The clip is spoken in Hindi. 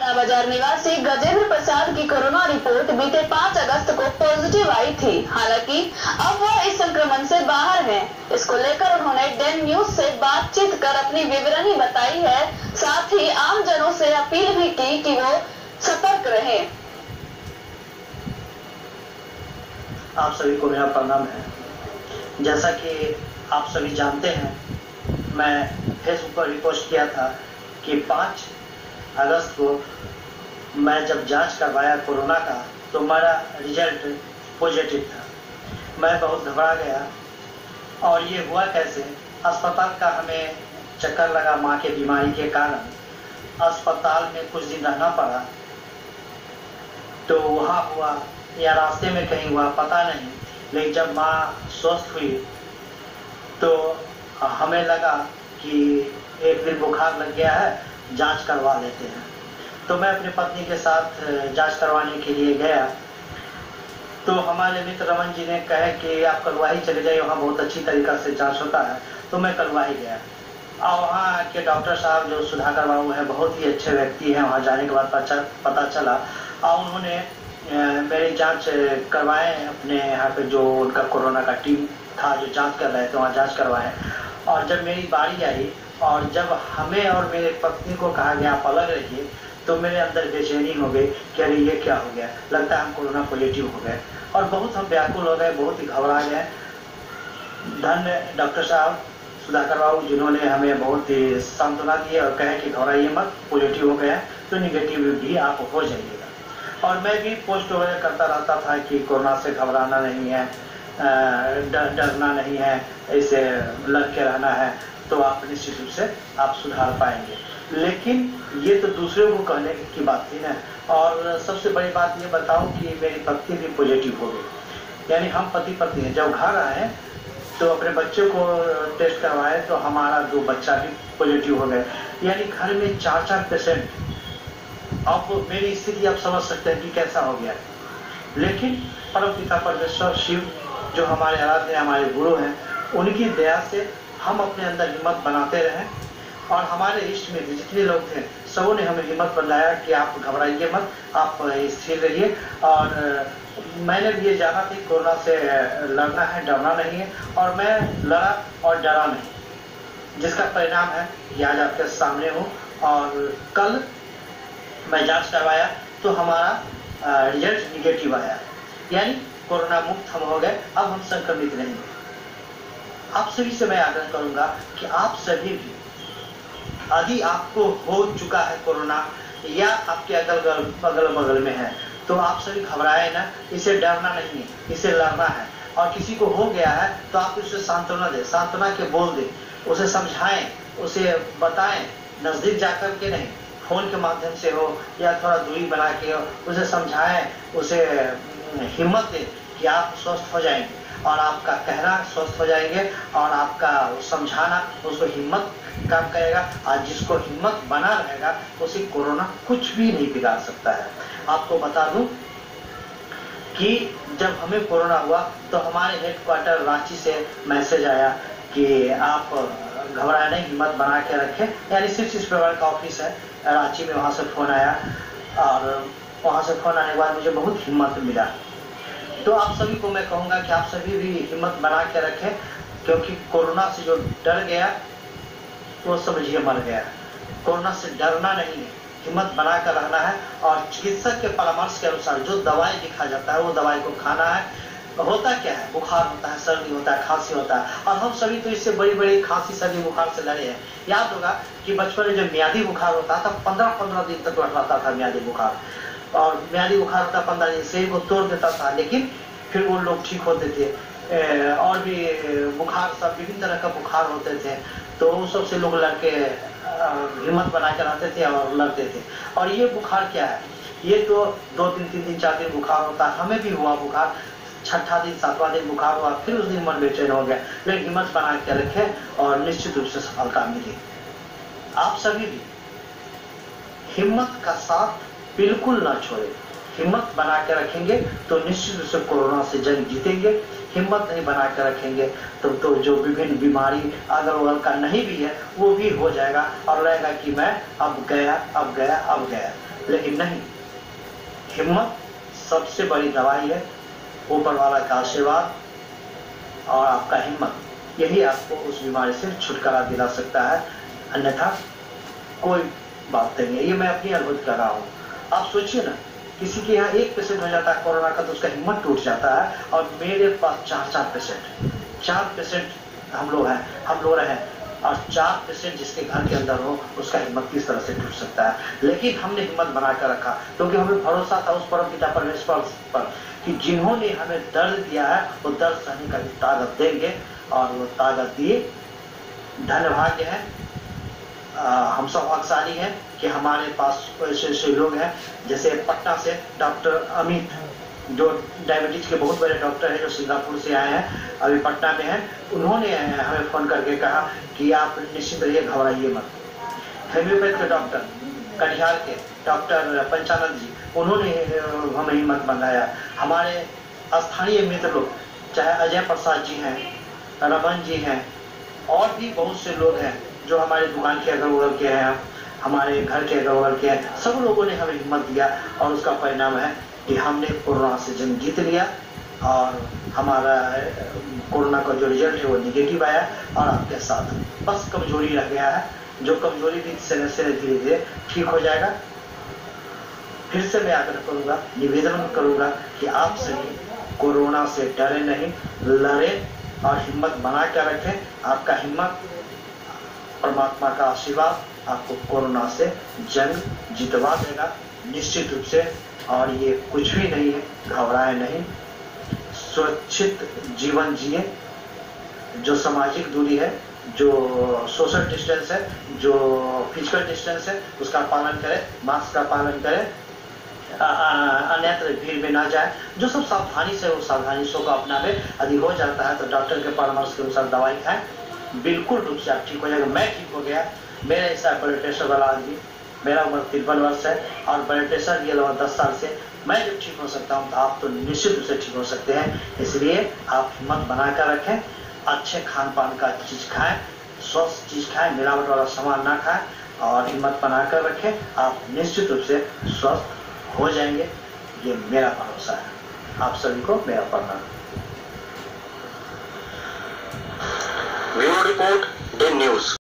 थाना बाजार निवासी गजेंद्र प्रसाद की कोरोना रिपोर्ट बीते 5 अगस्त को पॉजिटिव आई थी। हालांकि अब वह इस संक्रमण से बाहर हैं। इसको लेकर उन्होंने डेन न्यूज से बातचीत कर अपनी विवरणी बताई है। साथ ही आम जनों से अपील भी की कि वो सतर्क रहें। आप सभी को मेरा प्रणाम है। जैसा कि आप सभी जानते हैं, मैं फेसबुक पर रिपोस्ट किया था कि 5 अगस्त को मैं जब जांच करवाया कोरोना का तो मेरा रिजल्ट पॉजिटिव था। मैं बहुत घबरा गया और ये हुआ कैसे। अस्पताल का हमें चक्कर लगा, माँ के बीमारी के कारण अस्पताल में कुछ दिन रहना पड़ा। तो वहाँ हुआ या रास्ते में कहीं हुआ पता नहीं, लेकिन जब माँ स्वस्थ हुई तो हमें लगा कि एक दिन बुखार लग गया है, जांच करवा लेते हैं। तो मैं अपनी पत्नी के साथ जांच करवाने के लिए गया। तो हमारे मित्र रमन जी ने कहा कि आप कलवाही चले जाइए, वहाँ बहुत अच्छी तरीक़ा से जांच होता है। तो मैं कलवाही गया और वहाँ के डॉक्टर साहब जो सुधाकर बाबू हैं, बहुत ही अच्छे व्यक्ति हैं। वहाँ जाने के बाद पता चला और उन्होंने मेरी जांच करवाए। अपने यहाँ पे जो उनका कोरोना का टीम था जो जांच कर रहे थे, वहाँ जांच करवाए। और जब मेरी बारी आई और जब हमें और मेरे पत्नी को कहा गया आप अलग रहिए, तो मेरे अंदर बेचैनी हो गई कि अरे ये क्या हो गया, लगता है हम कोरोना पॉजिटिव हो गए। और बहुत हम व्याकुल हो गए, बहुत ही घबरा गए। धन्य डॉक्टर साहब सुधाकर बाबू जिन्होंने हमें बहुत ही सांत्वना दी और कहे कि घबराइए मत, पॉजिटिव हो गया तो निगेटिव भी आप हो जाइएगा। और मैं भी पोस्ट वगैरह करता रहता था कि कोरोना से घबराना नहीं है, डरना नहीं है, इसे लड़ के रहना है, तो आप निश्चित रूप से आप सुधार पाएंगे। लेकिन ये तो दूसरे को कहने की बात थी ना। और सबसे बड़ी बात ये बताऊं कि मेरी पत्नी भी पॉजिटिव हो गई। यानी हम पति पत्नी हैं। जब घर आए तो अपने बच्चे को टेस्ट करवाए तो हमारा 2 बच्चा भी पॉजिटिव हो गए। यानी घर में 4 पेशेंट। अब मेरी स्थिति आप समझ सकते हैं कि कैसा हो गया। लेकिन परमपिता परमेश्वर शिव जो हमारे आराध्य हमारे गुरु हैं, उनकी दया से हम अपने अंदर हिम्मत बनाते रहें। और हमारे इष्ट में जितने लोग थे सबों ने हमें हिम्मत बनाया कि आप घबराइए मत, आप स्थिर रहिए। और मैंने भी ये जाना थी कोरोना से लड़ना है, डरना नहीं है। और मैं लड़ा और डरा नहीं, जिसका परिणाम है कि आज आपके सामने हूँ। और कल मैं जांच करवाया तो हमारा रिजल्ट निगेटिव आया। यानी कोरोना मुक्त हम हो गए, अब हम संक्रमित नहीं हैं। आप सभी से मैं आग्रह करूंगा कि आप सभी भी, यदि आपको हो चुका है कोरोना या आपके अगल बगल में है, तो आप सभी घबराए ना। इसे डरना नहीं है, इसे लड़ना है। और किसी को हो गया है तो आप उसे सांत्वना दें, सांत्वना के बोल दें, उसे समझाएं, उसे बताएं। नजदीक जाकर के नहीं, फोन के माध्यम से हो या थोड़ा दूरी बना के हो, उसे समझाएं, उसे हिम्मत दें कि आप स्वस्थ हो जाएंगे। और आपका कहना स्वस्थ हो जाएंगे और आपका समझाना उसको हिम्मत काम करेगा। आज जिसको हिम्मत बना रहेगा उसे कोरोना कुछ भी नहीं बिगाड़ सकता है। आपको बता दूं कि जब हमें कोरोना हुआ तो हमारे हेडक्वार्टर रांची से मैसेज आया कि आप घबराए नहीं, हिम्मत बना के रखें। यानी सिर्फ इस प्रकार का ऑफिस है रांची में, वहाँ से फोन आया। और वहाँ से फोन आने के बाद मुझे बहुत हिम्मत मिला। तो आप सभी को मैं कहूँगा कि आप सभी भी हिम्मत बना के रखें, क्योंकि कोरोना से जो डर गया वो समझिए मर गया। कोरोना से डरना नहीं है, हिम्मत बना कर रहना है। और चिकित्सक के परामर्श के अनुसार जो दवाई लिखा जाता है वो दवाई को खाना है। होता क्या है, बुखार होता है, सर्दी होता है, खांसी होता है। और हम सभी तो इससे बड़ी बड़ी खांसी सर्दी बुखार से लड़े हैं। याद होगा कि बचपन में जब मियादी बुखार होता था 15-15 दिन तक रहता था मियादी बुखार। और मियादी बुखार होता 15 दिन से को तोड़ देता था, लेकिन फिर वो लोग ठीक होते थे। और भी बुखार सब विभिन्न तरह का बुखार होते थे, तो उन सबसे लोग लड़के हिम्मत बना कर रहते थे और लड़ते थे। और ये बुखार क्या है, ये तो 2 दिन 3 दिन 4 दिन बुखार होता है। हमें भी हुआ बुखार, 6ठा दिन 7वां दिन बुखार हुआ, फिर उस दिन मन बेचैन हो गया। लेकिन हिम्मत बना के रखे और निश्चित रूप से सफलता मिली। आप सभी भी हिम्मत का साथ बिल्कुल ना छोड़े। हिम्मत बना के रखेंगे तो निश्चित रूप से कोरोना से जंग जीतेंगे। हिम्मत नहीं बना के रखेंगे तो जो विभिन्न बीमारी अगल बगल का नहीं भी है वो भी हो जाएगा और लगेगा कि मैं अब गया। लेकिन नहीं, हिम्मत सबसे बड़ी दवाई है। ऊपर वाला का आशीर्वाद और आपका हिम्मत, यही आपको उस बीमारी से छुटकारा दिला सकता है, अन्यथा कोई बात नहीं है। ये मैं अपनी अनुभव कर रहा हूँ। आप सोचिए ना, किसी के यहाँ 1 पेशेंट हो जाता है कोरोना का तो उसका हिम्मत टूट जाता है, और मेरे पास 4 पेशेंट हम लोग हैं, और 4 पेशेंट जिसके घर के अंदर हो उसका हिम्मत किस तरह से टूट सकता है। लेकिन हमने हिम्मत बनाकर रखा, क्योंकि हमें भरोसा था उस परम पिता परमेश्वर पर कि जिन्होंने हमें दर्द दिया है वो दर्द सहने का भी ताकत देंगे, और वो ताकत दिए। धन्यभाग्य है, हम सब भाग्यशाली हैं कि हमारे पास ऐसे लोग हैं, जैसे पटना से डॉक्टर अमित, जो डायबिटीज के बहुत बड़े डॉक्टर हैं, जो सिंगापुर से आए हैं, अभी पटना में हैं। उन्होंने हमें फोन करके कहा कि आप निश्चित रहिए, घबराइए मत। हेम्योपैथ के डॉक्टर, कटिहार के डॉक्टर पंचानंद जी, उन्होंने हमें हिम्मत बनाया। हमारे स्थानीय मित्र लोग, चाहे अजय प्रसाद जी हैं, रमन जी हैं, और भी बहुत से लोग हैं जो हमारे दुकान के अगल बगल के हैं, हमारे घर के अगल बगल के हैं, सब लोगों ने हमें हिम्मत दिया, और उसका परिणाम है कि हमने कोरोना से जंग जीत लिया, और हमारा कोरोना का जो रिजल्ट है वो निगेटिव आया। और आपके साथ बस कमजोरी रह गया है, जो कमजोरी भी धीरे धीरे ठीक हो जाएगा। फिर से मैं आग्रह करूंगा, निवेदन करूंगा कि आप सभी कोरोना से डरे नहीं, लड़े और हिम्मत बना कर रखें। आपका हिम्मत, परमात्मा का आशीर्वाद आपको कोरोना से जंग जितवा देगा निश्चित रूप से। और ये कुछ भी नहीं है, घबराए नहीं, सुरक्षित जीवन जिए। जो सामाजिक दूरी है, जो सोशल डिस्टेंस है, जो फिजिकल डिस्टेंस है, उसका पालन करें, मास्क का पालन करें, अन्यत्र भीड़ में ना जाए। जो सब सावधानी से, उस सावधानी को अपनावे। यदि हो जाता है तो डॉक्टर के परामर्श के अनुसार दवाई खाएं, बिल्कुल रूप से आप ठीक हो जाएगा। मैं ठीक हो गया, मेरे ऐसा ब्लड प्रेशर वाला आदमी, मेरा उम्र 53 वर्ष है और ब्लड प्रेशर भी लगभग 10 साल से। मैं जब ठीक हो सकता हूँ तो आप तो निश्चित रूप से ठीक हो सकते हैं। इसलिए आप हिम्मत बनाकर रखें, अच्छे खान पान का चीज खाएं, स्वस्थ चीज खाएं, मिलावट वाला सामान ना खाएं, और हिम्मत बनाकर रखें। आप निश्चित रूप से स्वस्थ हो जाएंगे, ये मेरा भरोसा है। आप सभी को मेरा प्रणाम। Bureau report, day news.